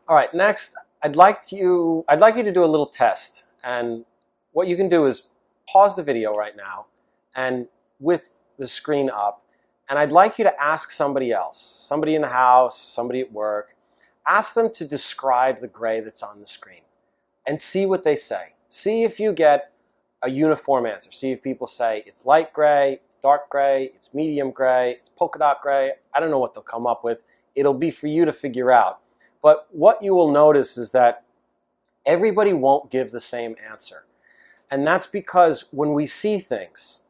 All right, next, I'd like you to do a little test. And what you can do is pause the video right now and with the screen up, and I'd like you to ask somebody else, somebody in the house, somebody at work, ask them to describe the gray that's on the screen and see what they say. See if you get a uniform answer. See if people say it's light gray, it's dark gray, it's medium gray, it's polka dot gray. I don't know what they'll come up with. It'll be for you to figure out. But what you will notice is that everybody won't give the same answer. And that's because when we see things,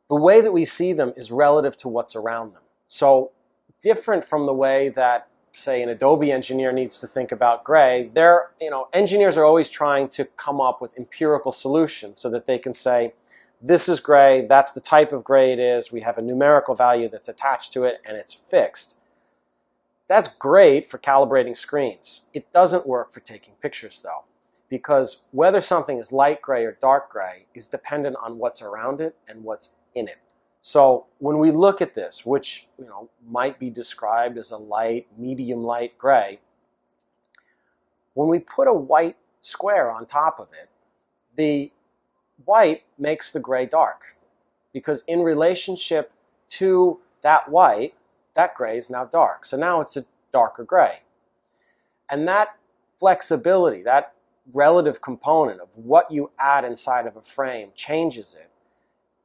the way that we see them is relative to what's around them. So different from the way that, say, an Adobe engineer needs to think about gray, engineers are always trying to come up with empirical solutions so that they can say, this is gray, that's the type of gray it is, we have a numerical value that's attached to it, and it's fixed. That's great for calibrating screens. It doesn't work for taking pictures, though, because whether something is light gray or dark gray is dependent on what's around it and what's in it. So when we look at this, which might be described as a light, medium light gray, when we put a white square on top of it, the white makes the gray dark, because in relationship to that white, that gray is now dark. So now it's a darker gray. And that flexibility, that relative component of what you add inside of a frame changes it,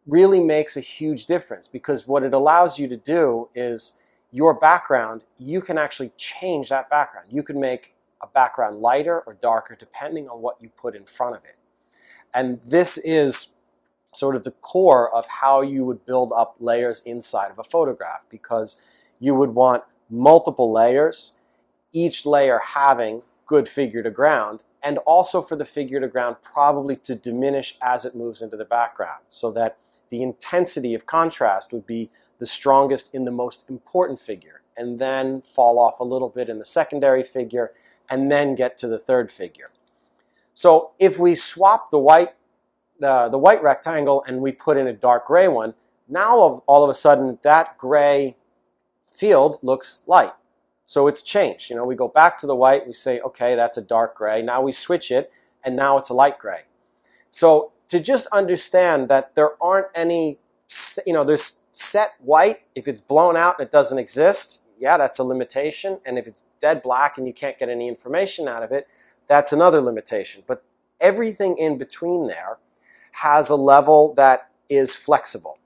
really makes a huge difference, because what it allows you to do is your background, you can actually change that background. You can make a background lighter or darker depending on what you put in front of it. And this is sort of the core of how you would build up layers inside of a photograph, because you would want multiple layers, each layer having good figure to ground, and also for the figure to ground probably to diminish as it moves into the background, so that the intensity of contrast would be the strongest in the most important figure, and then fall off a little bit in the secondary figure, and then get to the third figure. So if we swap the white rectangle and we put in a dark gray one, now all of a sudden that gray field looks light. So it's changed. We go back to the white, we say, okay, that's a dark gray. Now we switch it, and now it's a light gray. So to just understand that there aren't any, there's set white. If it's blown out and it doesn't exist, yeah, that's a limitation. And if it's dead black and you can't get any information out of it, that's another limitation. But everything in between there has a level that is flexible.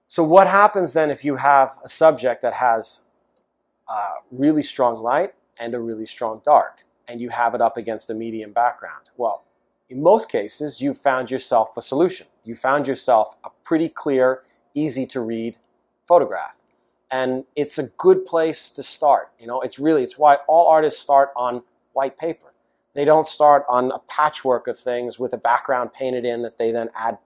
So what happens then if you have a subject that has really strong light and a really strong dark, and you have it up against a medium background? Well, in most cases, you found yourself a solution. You found yourself a pretty clear, easy to read photograph. And it's a good place to start. It's why all artists start on white paper. They don't start on a patchwork of things with a background painted in that they then add,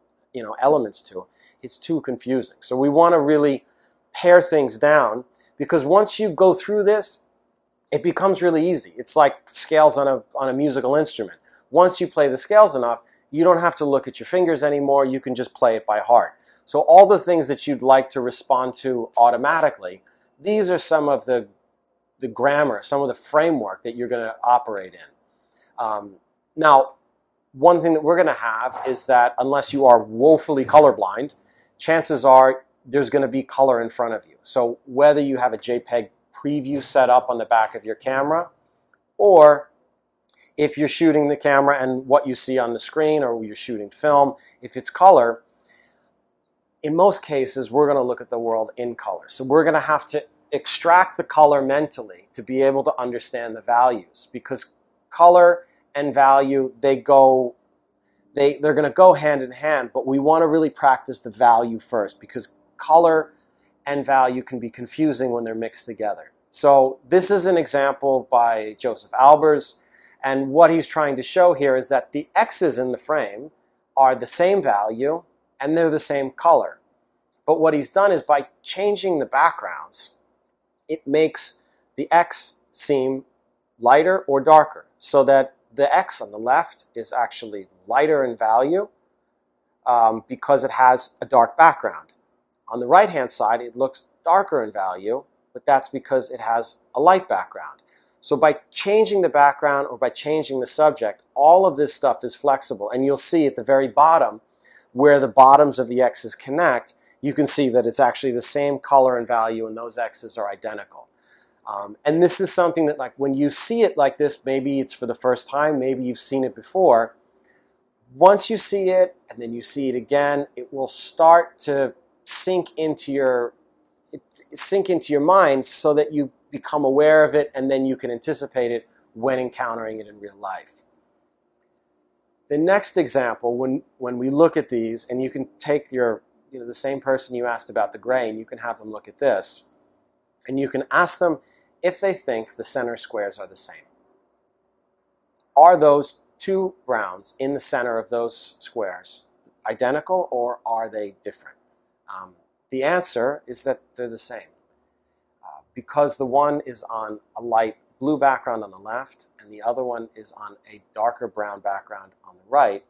elements to. It's too confusing. So we want to really pare things down, because once you go through this, it becomes really easy. It's like scales on a musical instrument. Once you play the scales enough, you don't have to look at your fingers anymore. You can just play it by heart. So all the things that you'd like to respond to automatically, these are some of the grammar, some of the framework that you're going to operate in. Now, one thing that we're going to have is that unless you are woefully colorblind, chances are there's going to be color in front of you. So whether you have a JPEG preview set up on the back of your camera, or if you're shooting the camera and what you see on the screen, or you're shooting film, if it's color, in most cases we're going to look at the world in color. So we're going to have to extract the color mentally to be able to understand the values, because color and value, they're going to go hand in hand, but we want to really practice the value first, because color and value can be confusing when they're mixed together. So this is an example by Joseph Albers, and what he's trying to show here is that the X's in the frame are the same value and they're the same color. But what he's done is, by changing the backgrounds, it makes the X seem lighter or darker, so that the X on the left is actually lighter in value because it has a dark background. On the right-hand side, it looks darker in value, but that's because it has a light background. So by changing the background or by changing the subject, all of this stuff is flexible. And you'll see at the very bottom, where the bottoms of the X's connect, you can see that it's actually the same color and value, and those X's are identical. And this is something that, like, when you see it like this, maybe it's for the first time, maybe you've seen it before. Once you see it, and then you see it again, it will start to sink into your mind so that you become aware of it, and then you can anticipate it when encountering it in real life. The next example, when we look at these, and you can take the same person you asked about the gray, and you can have them look at this, and you can ask them if they think the center squares are the same. Are those two browns in the center of those squares identical, or are they different? The answer is that they're the same. Because the one is on a light blue background on the left and the other one is on a darker brown background on the right,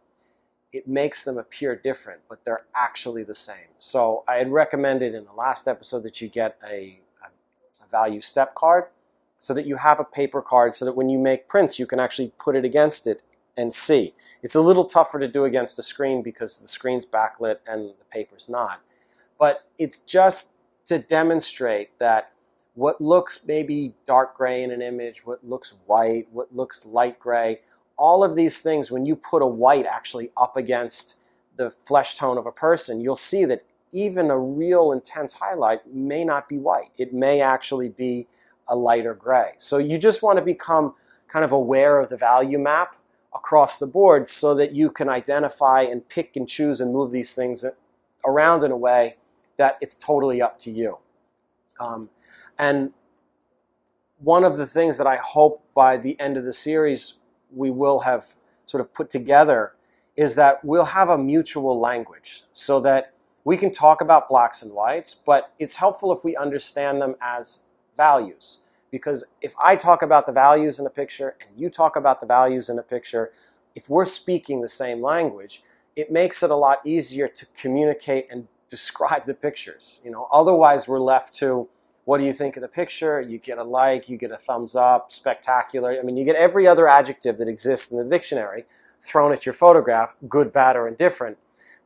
it makes them appear different, but they're actually the same. So I had recommended in the last episode that you get a value step card so that you have a paper card so that when you make prints, you can actually put it against it and see. It's a little tougher to do against a screen because the screen's backlit and the paper's not. But it's just to demonstrate that what looks maybe dark gray in an image, what looks white, what looks light gray, all of these things, when you put a white actually up against the flesh tone of a person, you'll see that even a real intense highlight may not be white. It may actually be a lighter gray. So you just want to become kind of aware of the value map across the board so that you can identify and pick and choose and move these things around in a way that it's totally up to you. And one of the things that I hope by the end of the series we will have sort of put together is that we'll have a mutual language so that we can talk about blacks and whites, but it's helpful if we understand them as values. Because if I talk about the values in a picture and you talk about the values in a picture, if we're speaking the same language, it makes it a lot easier to communicate and describe the pictures. Otherwise we're left to, what do you think of the picture? You get a like, you get a thumbs up, spectacular. I mean, you get every other adjective that exists in the dictionary thrown at your photograph, good, bad, or indifferent.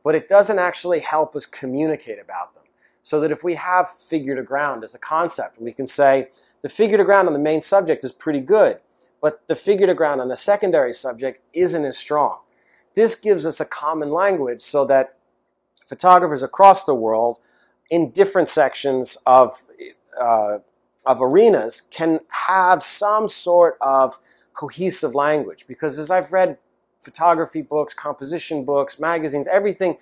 But it doesn't actually help us communicate about them. So that if we have figure to ground as a concept, we can say the figure to ground on the main subject is pretty good, but the figure to ground on the secondary subject isn't as strong. This gives us a common language so that photographers across the world in different sections of arenas can have some sort of cohesive language. Because as I've read photography books, composition books, magazines, everything,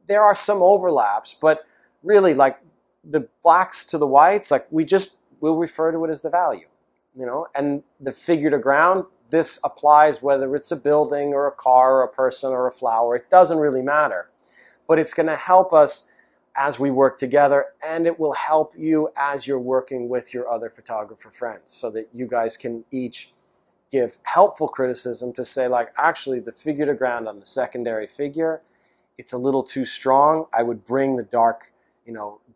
there are some overlaps, but really, like, the blacks to the whites, like, we'll refer to it as the value, and the figure to ground, this applies whether it's a building or a car or a person or a flower. It doesn't really matter, but it's going to help us as we work together, and it will help you as you're working with your other photographer friends so that you guys can each give helpful criticism to say, like, actually the figure to ground on the secondary figure, it's a little too strong. I would bring the dark,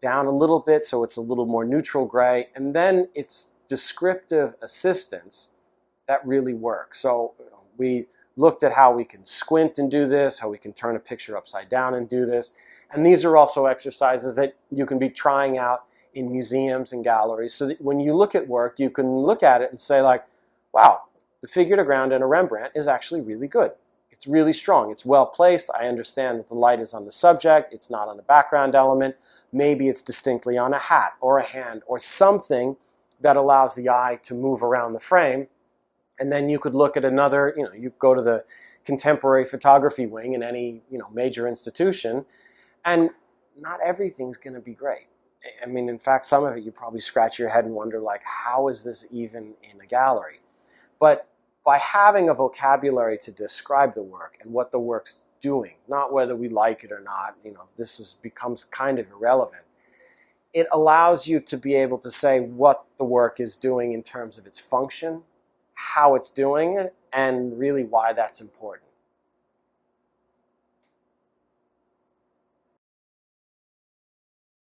down a little bit so it's a little more neutral gray, and then it's descriptive assistance that really works. So we looked at how we can squint and do this, how we can turn a picture upside down and do this. And these are also exercises that you can be trying out in museums and galleries so that when you look at work, you can look at it and say, like, wow, the figure to ground in a Rembrandt is actually really good. It's really strong. It's well placed. I understand that the light is on the subject. It's not on the background element. Maybe it's distinctly on a hat or a hand or something that allows the eye to move around the frame. And then you could look at another, you go to the contemporary photography wing in any, major institution, and not everything's going to be great. I mean, in fact, some of it you probably scratch your head and wonder, like, how is this even in a gallery? But by having a vocabulary to describe the work and what the work's doing, not whether we like it or not, becomes kind of irrelevant. It allows you to be able to say what the work is doing in terms of its function, how it's doing it, and really why that's important.